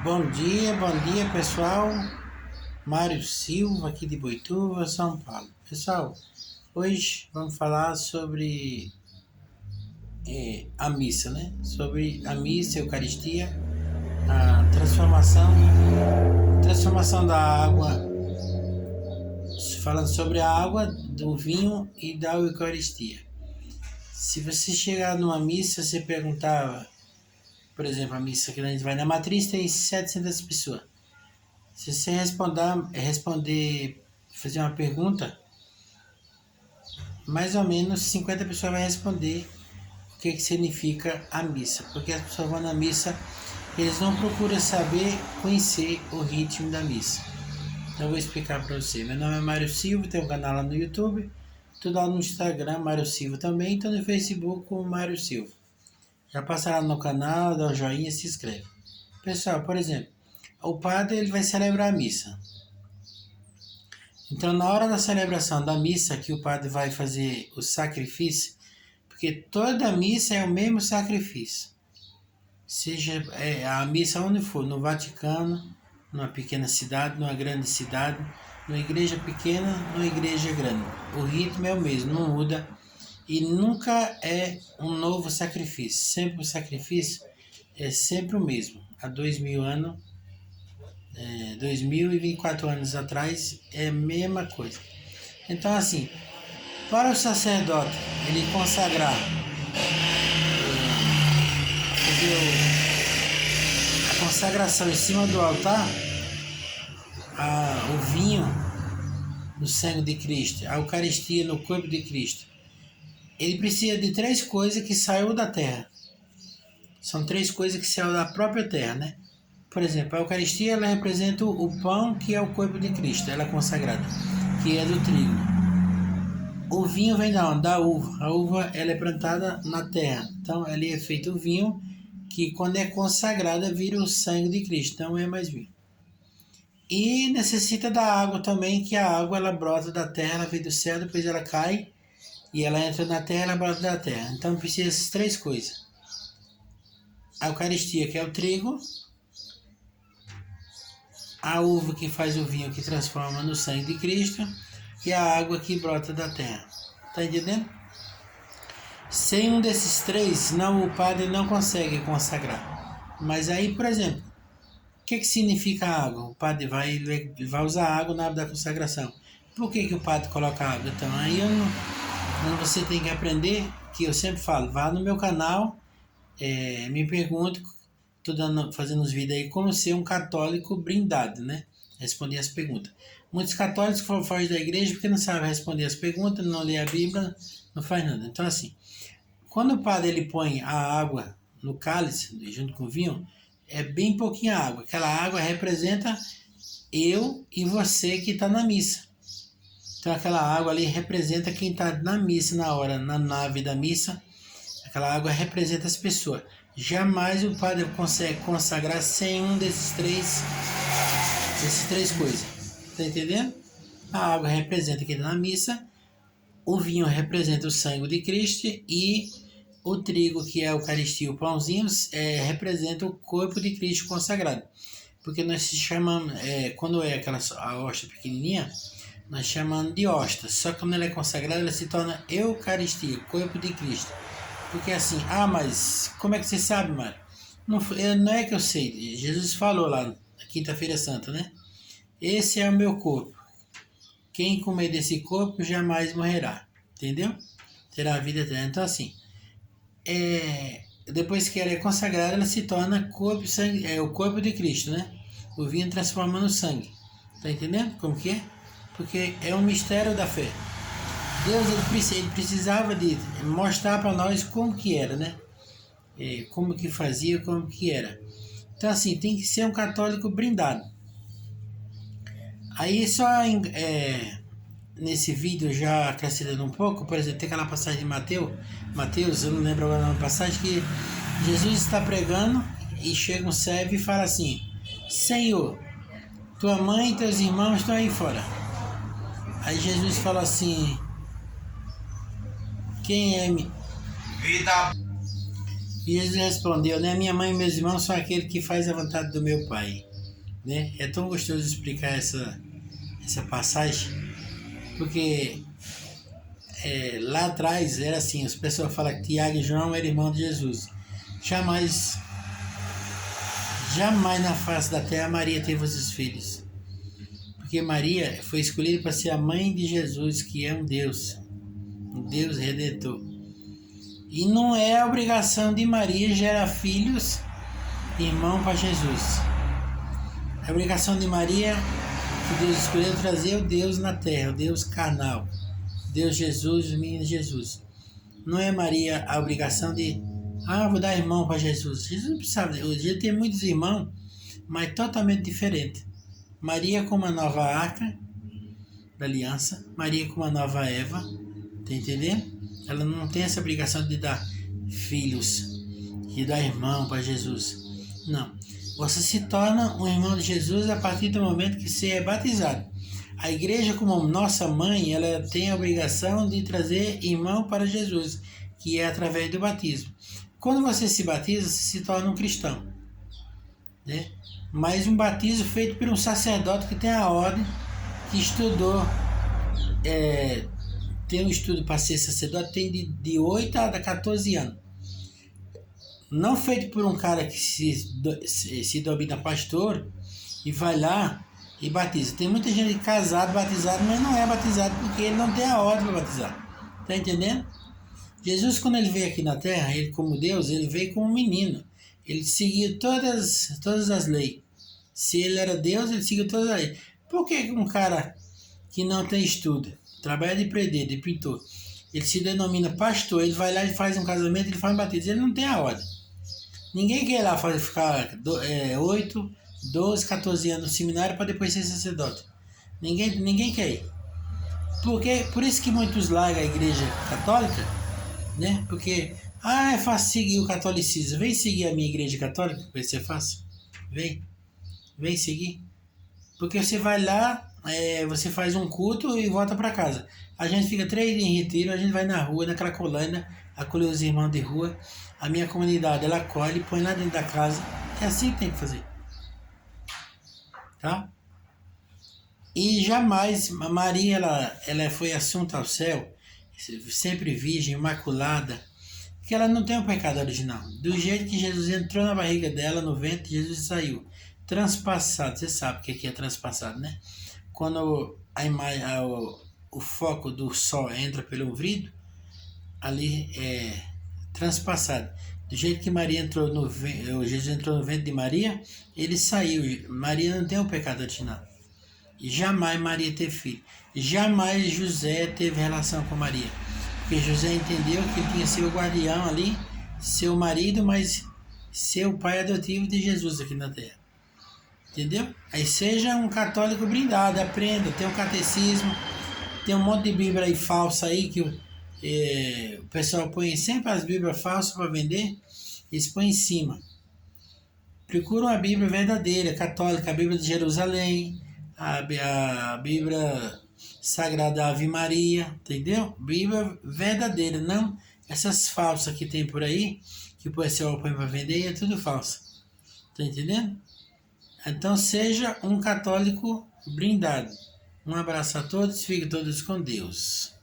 Bom dia pessoal. Mário Silva aqui de Boituva, São Paulo. Pessoal, hoje vamos falar sobre a missa, né? Sobre a missa, a Eucaristia, a transformação da água, falando sobre a água, do vinho e da Eucaristia. Se você chegar numa missa, você perguntava, por exemplo, a missa que a gente vai na Matriz tem 700 pessoas. Se você fazer uma pergunta, mais ou menos 50 pessoas vai responder o que significa a missa. Porque as pessoas vão na missa, eles não procuram conhecer o ritmo da missa. Então eu vou explicar para você. Meu nome é Mário Silva, tenho um canal lá no YouTube, tudo lá no Instagram, Mário Silva também, então no Facebook como Mário Silva. Já passa lá no canal, dá um joinha e se inscreve. Pessoal, por exemplo, o padre ele vai celebrar a missa. Então, na hora da celebração da missa, que o padre vai fazer o sacrifício, porque toda missa é o mesmo sacrifício. Seja a missa onde for, no Vaticano, numa pequena cidade, numa grande cidade, numa igreja pequena, numa igreja grande. O ritmo é o mesmo, não muda. E nunca é um novo sacrifício. Sempre o sacrifício é sempre o mesmo. Há 2000 anos, 2024 anos atrás, é a mesma coisa. Então, assim, para o sacerdote ele consagrar, fazer a consagração em cima do altar, o vinho no sangue de Cristo, a Eucaristia no corpo de Cristo, ele precisa de 3 coisas que saiu da terra. São 3 coisas que saíram da própria terra, né? Por exemplo, a Eucaristia ela representa o pão que é o corpo de Cristo, ela é consagrada, que é do trigo. O vinho vem da onde? Da uva. A uva ela é plantada na terra, então ali é feito o vinho, que quando é consagrada vira o sangue de Cristo, não é mais vinho. E necessita da água também, que a água ela brota da terra, ela vem do céu, depois ela cai e ela entra na terra, ela brota da terra. Então precisa dessas 3 coisas. A Eucaristia, que é o trigo, a uva que faz o vinho que transforma no sangue de Cristo e a água que brota da terra. Tá entendendo? Sem um desses 3, o padre não consegue consagrar. Mas aí, por exemplo, o que significa a água? O padre vai usar água na hora da consagração. Por que o padre coloca água? Então, aí você tem que aprender, que eu sempre falo, vá no meu canal, me pergunte, estou fazendo uns vídeos aí, como ser um católico brindado, né? Responder as perguntas. Muitos católicos fogem da igreja porque não sabem responder as perguntas, não lê a Bíblia, não faz nada. Então, assim, quando o padre ele põe a água no cálice, junto com o vinho, é bem pouquinha água. Aquela água representa eu e você que está na missa. Então, aquela água ali representa quem está na missa na nave da missa. Aquela água representa as pessoas. Jamais o padre consegue consagrar sem um desses três coisas. Tá entendendo? A água representa quem está na missa, o vinho representa o sangue de Cristo e o trigo, que é a Eucaristia, o pãozinho, representa o corpo de Cristo consagrado. Porque nós chamamos, quando é a hóstia pequenininha, nós chamamos de hóstia. Só que quando ela é consagrada, ela se torna Eucaristia, corpo de Cristo. Porque assim, mas como é que você sabe, Mário? Não é que eu sei, Jesus falou lá na quinta-feira santa, né? Esse é o meu corpo. Quem comer desse corpo jamais morrerá. Entendeu? Terá a vida eterna. Então assim, depois que ela é consagrada, ela se torna corpo e sangue, o corpo de Cristo, né? O vinho transforma no sangue. Tá entendendo como que é? Porque é um mistério da fé. Deus ele precisava de mostrar para nós como que era, né? Como que fazia, como que era. Então assim, tem que ser um católico brindado. Aí só nesse vídeo já acrescentando um pouco, por exemplo, tem aquela passagem de Mateus, eu não lembro agora a passagem, que Jesus está pregando e chega um servo e fala assim: Senhor, tua mãe e teus irmãos estão aí fora. Aí Jesus fala assim: quem é E Jesus respondeu, né? Minha mãe e meus irmãos são aqueles que fazem a vontade do meu Pai. Né? É tão gostoso explicar essa passagem, porque lá atrás era assim, as pessoas falam que Tiago e João eram irmãos de Jesus. Jamais na face da terra Maria teve esses filhos. Porque Maria foi escolhida para ser a mãe de Jesus, que é um Deus Redentor. E não é a obrigação de Maria gerar filhos, irmão para Jesus. É a obrigação de Maria, que Deus escolheu, trazer o Deus na terra, o Deus carnal. Deus Jesus, o menino Jesus. Não é Maria a obrigação de, vou dar irmão para Jesus. Jesus não precisava. Hoje ele tem muitos irmãos, mas totalmente diferentes. Maria como a nova arca da aliança, Maria como a nova Eva, tá entendendo? Ela não tem essa obrigação de dar filhos, de dar irmão para Jesus. Não. Você se torna um irmão de Jesus a partir do momento que você é batizado. A igreja, como nossa mãe, ela tem a obrigação de trazer irmão para Jesus, que é através do batismo. Quando você se batiza, você se torna um cristão. Né? Mas um batismo feito por um sacerdote que tem a ordem, que estudou, tem um estudo para ser sacerdote, tem de 8 a 14 anos. Não feito por um cara que se domina pastor e vai lá e batiza. Tem muita gente casada, batizada, mas não é batizado porque ele não tem a ordem para batizar. Tá entendendo? Jesus, quando ele veio aqui na terra, ele como Deus, ele veio como um menino. Ele seguia todas as leis. Se ele era Deus, ele seguia todas as leis. Por que um cara que não tem estudo, trabalha de predeiro, de pintor, ele se denomina pastor, ele vai lá e faz um casamento, ele faz um batismo, ele não tem a ordem. Ninguém quer ir lá ficar 8, 12, 14 anos no seminário para depois ser sacerdote. Ninguém quer ir. Por isso que muitos largam a igreja católica, né? Porque, é fácil seguir o catolicismo. Vem seguir a minha igreja católica, vai ser fácil. Vem seguir. Porque você vai lá, você faz um culto e volta para casa. A gente fica 3 dias em retiro, a gente vai na rua, na Cracolândia, acolher os irmãos de rua. A minha comunidade, ela acolhe, põe lá dentro da casa. É assim que tem que fazer. Tá? E jamais, Maria, ela foi assunta ao céu, sempre virgem, imaculada, porque ela não tem um pecado original. Do jeito que Jesus entrou na barriga dela, no ventre, Jesus saiu. Transpassado, você sabe o que é transpassado, né? Quando o foco do sol entra pelo ouvido, ali é transpassado. Do jeito que Jesus entrou no ventre de Maria, ele saiu. Maria não tem um pecado original. E jamais Maria teve filho. Jamais José teve relação com Maria. Porque José entendeu que ele tinha seu guardião ali, seu marido, mas seu pai adotivo de Jesus aqui na terra. Entendeu? Aí seja um católico brindado, aprenda, tem um catecismo, tem um monte de Bíblia aí falsa aí que o pessoal põe sempre as Bíblias falsas para vender, eles põem em cima. Procura uma Bíblia verdadeira, católica, a Bíblia de Jerusalém, a Bíblia Sagrada Ave Maria, entendeu? Bíblia verdadeira, não essas falsas que tem por aí, que o pessoal põe para vender e é tudo falso. Tá entendendo? Então seja um católico brindado. Um abraço a todos, fiquem todos com Deus.